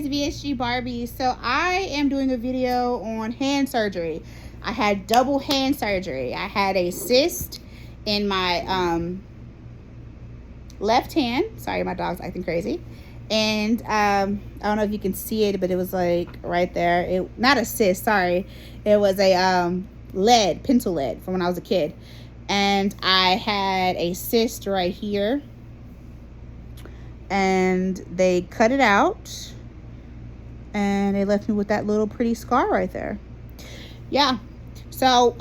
VSG Barbie. So I am doing a video on hand surgery. I had double hand surgery. I had a cyst in my left hand. Sorry, my dog's acting crazy. And I don't know if you can see it, but it was like right there. It not a cyst, sorry. It was a lead, pencil lead from when I was a kid. And I had a cyst right here. And they cut it out. And they left me with that little pretty scar right there. Yeah. So,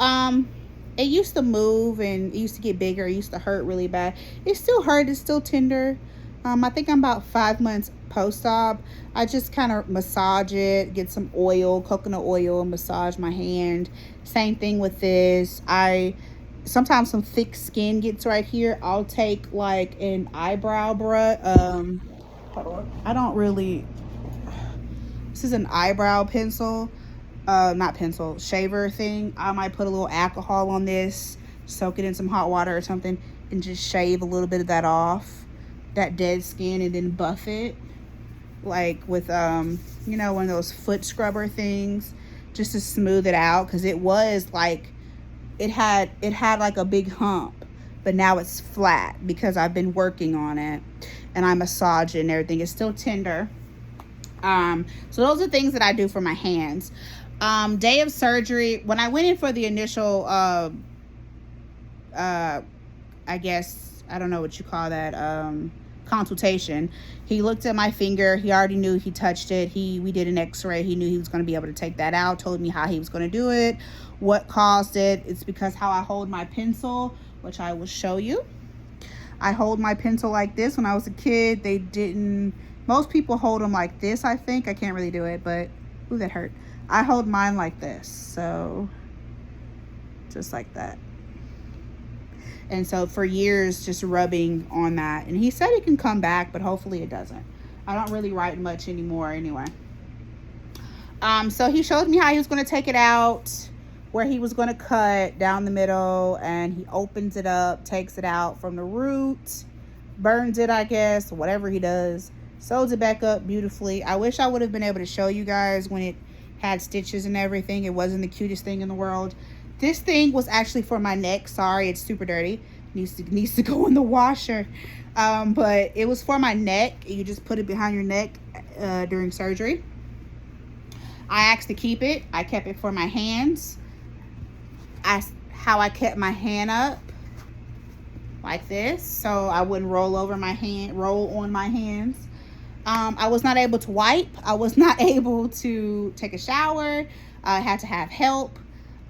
it used to move and it used to get bigger. It used to hurt really bad. It still hurt. It's still tender. I think I'm about 5 months post-op. I just kind of massage it, get some oil, coconut oil, and massage my hand. Same thing with this. Sometimes some thick skin gets right here. I'll take like an eyebrow brush. Hold on. I don't really. This is an eyebrow pencil. Not pencil, shaver thing. I might put a little alcohol on this, soak it in some hot water or something, and just shave a little bit of that off. That dead skin, and then buff it like with you know, one of those foot scrubber things, just to smooth it out, because it was like it had like a big hump, but now it's flat because I've been working on it and I massage it and everything. It's still tender. So those are things that I do for my hands. Day of surgery, when I went in for the initial I guess, I don't know what you call that, consultation, he looked at my finger. He already knew. He touched it. We did an x-ray. He knew he was going to be able to take that out, told me how he was going to do it, what caused it. It's because how I hold my pencil, which I will show you. I hold my pencil like this. When I was a kid, they didn't, most people hold them like this, I think. I can't really do it, but ooh, that hurt. I hold mine like this, so just like that. And so for years, just rubbing on that. And he said it can come back, but hopefully it doesn't. I don't really write much anymore anyway. So he showed me how he was going to take it out, where he was going to cut down the middle, and he opens it up, takes it out from the root, burns it, I guess, whatever he does, sews it back up beautifully. I wish I would have been able to show you guys when it had stitches and everything. It wasn't the cutest thing in the world. This thing was actually for my neck. Sorry, it's super dirty. Needs to go in the washer. But it was for my neck. You just put it behind your neck during surgery. I asked to keep it. I kept it for my hands. How I kept my hand up like this, so I wouldn't roll on my hands. I was not able to wipe. I was not able to take a shower. I had to have help.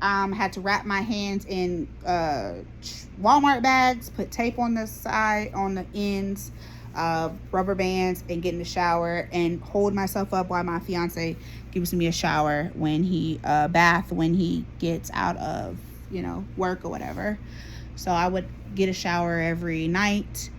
Had to wrap my hands in Walmart bags, put tape on the side, on the ends, rubber bands, and get in the shower and hold myself up while my fiance gives me a shower when he bath when he gets out of, you know, work or whatever. So I would get a shower every night.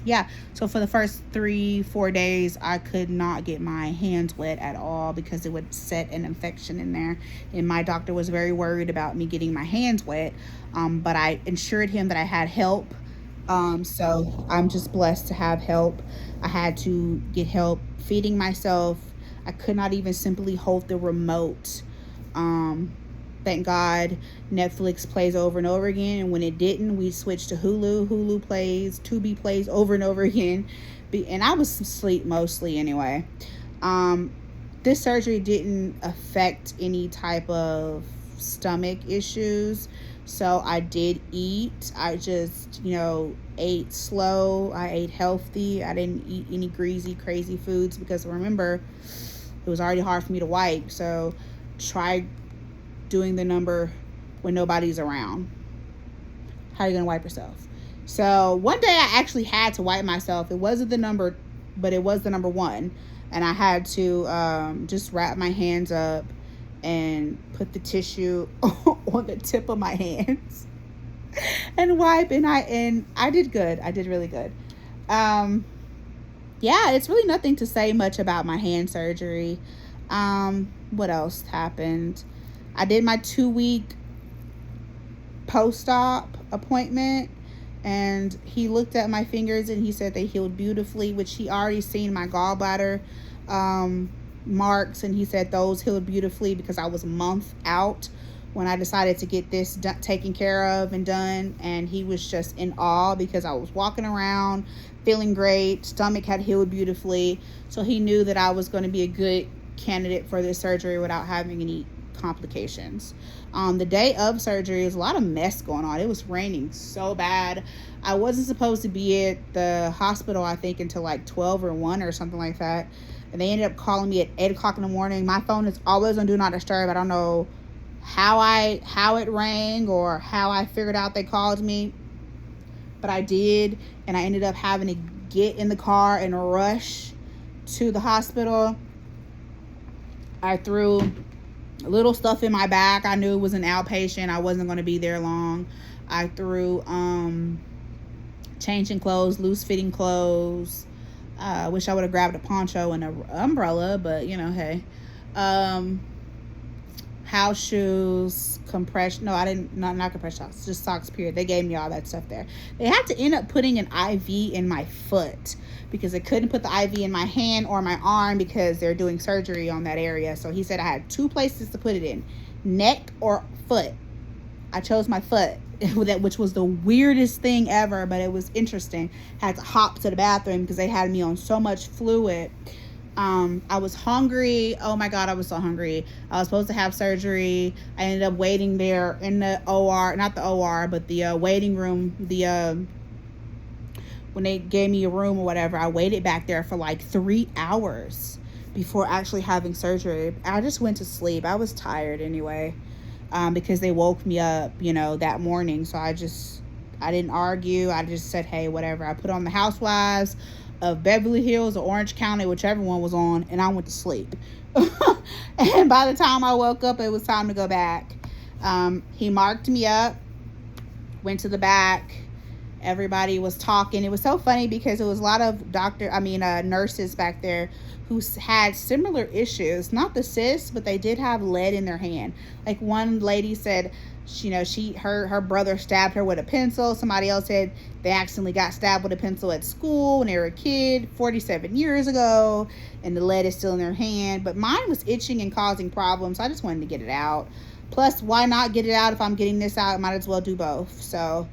Yeah, so for the first 3-4 days, I could not get my hands wet at all because it would set an infection in there. And my doctor was very worried about me getting my hands wet. But I assured him that I had help. So I'm just blessed to have help. I had to get help feeding myself. I could not even simply hold the remote. Thank God Netflix plays over and over again, and when it didn't, we switched to Hulu. Hulu plays, Tubi plays over and over again, and I was asleep mostly anyway. This surgery didn't affect any type of stomach issues, so I did eat. I just, you know, ate slow. I ate healthy. I didn't eat any greasy, crazy foods because remember, it was already hard for me to wipe, so try doing the number when nobody's around. How are you gonna wipe yourself? So one day I actually had to wipe myself. It wasn't the number, but it was the number 1, and I had to just wrap my hands up and put the tissue on the tip of my hands and wipe, and I did good. I did really good. Yeah, it's really nothing to say much about my hand surgery. What else happened? I did my 2-week post-op appointment, And he looked at my fingers and he said they healed beautifully, which he already seen my gallbladder marks, and he said those healed beautifully because I was a month out when I decided to get this taken care of and done. And he was just in awe because I was walking around feeling great, stomach had healed beautifully, so he knew that I was going to be a good candidate for this surgery without having any complications. The day of surgery, there's a lot of mess going on. It was raining so bad. I wasn't supposed to be at the hospital, I think, until like 12 or 1 or something like that. And they ended up calling me at 8 o'clock in the morning. My phone is always on Do Not Disturb. I don't know how it rang or how I figured out they called me, but I did. And I ended up having to get in the car and rush to the hospital. I threw little stuff in my back. I knew it was an outpatient. I wasn't going to be there long. I threw changing clothes, loose fitting clothes. Wish I would have grabbed a poncho and an umbrella, but you know, hey. House shoes, compression. No, I didn't. Not compression socks. Just socks. Period. They gave me all that stuff there. They had to end up putting an IV in my foot because they couldn't put the IV in my hand or my arm because they're doing surgery on that area. So he said I had 2 places to put it in, neck or foot. I chose my foot, which was the weirdest thing ever, but it was interesting. Had to hop to the bathroom because they had me on so much fluid. I was hungry. Oh my God, I was so hungry. I was supposed to have surgery. I ended up waiting there in the OR, not the OR, but the waiting room, when they gave me a room or whatever. I waited back there for like 3 hours before actually having surgery. I just went to sleep. I was tired anyway, because they woke me up, you know, that morning. So I didn't argue. I just said, hey, whatever. I put on the Housewives of Beverly Hills or Orange County, whichever one was on, and I went to sleep. And by the time I woke up, it was time to go back. He marked me up, went to the back. Everybody was talking. It was so funny because it was a lot of nurses back there who had similar issues. Not the cysts, but they did have lead in their hand. Like one lady said, her brother stabbed her with a pencil. Somebody else said they accidentally got stabbed with a pencil at school when they were a kid 47 years ago, and the lead is still in their hand. But mine was itching and causing problems, so I just wanted to get it out. Plus, why not get it out if I'm getting this out? I might as well do both. So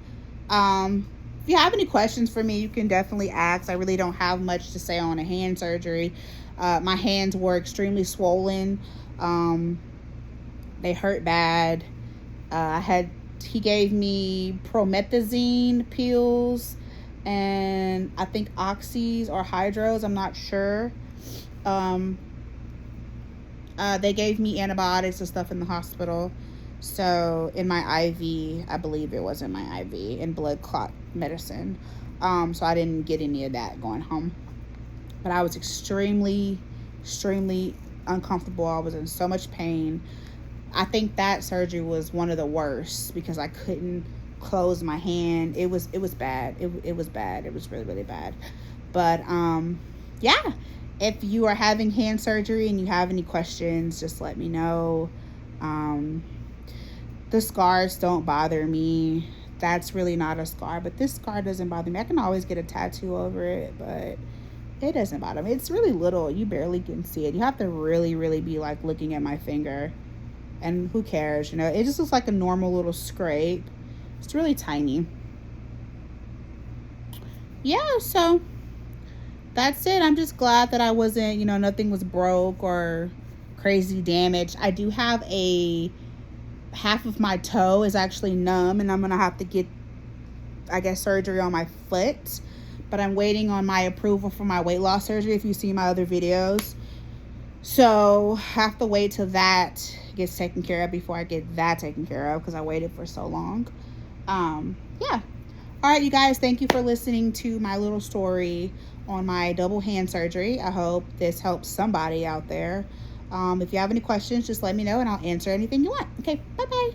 if you have any questions for me, you can definitely ask. I really don't have much to say on a hand surgery. My hands were extremely swollen. They hurt bad. He gave me promethazine pills and I think oxys or hydros, I'm not sure. They gave me antibiotics and stuff in the hospital. So in my IV, I believe it was in my IV, and blood clot medicine. So I didn't get any of that going home. But I was extremely, extremely uncomfortable. I was in so much pain. I think that surgery was one of the worst because I couldn't close my hand. It was bad. It was bad. It was really, really bad. But yeah, if you are having hand surgery and you have any questions, just let me know. The scars don't bother me. That's really not a scar, but this scar doesn't bother me. I can always get a tattoo over it, but it doesn't bother me. It's really little. You barely can see it. You have to really, really be like looking at my finger. And who cares, you know? It just looks like a normal little scrape. It's really tiny. Yeah, so that's it. I'm just glad that I wasn't, nothing was broke or crazy damaged. I do have half of my toe is actually numb, and I'm going to have to get, I guess, surgery on my foot. But I'm waiting on my approval for my weight loss surgery, if you see my other videos. So I have to wait till that gets taken care of before I get that taken care of because I waited for so long. Yeah. All right, you guys, thank you for listening to my little story on my double hand surgery. I hope this helps somebody out there. If you have any questions, just let me know and I'll answer anything you want. Okay, bye-bye.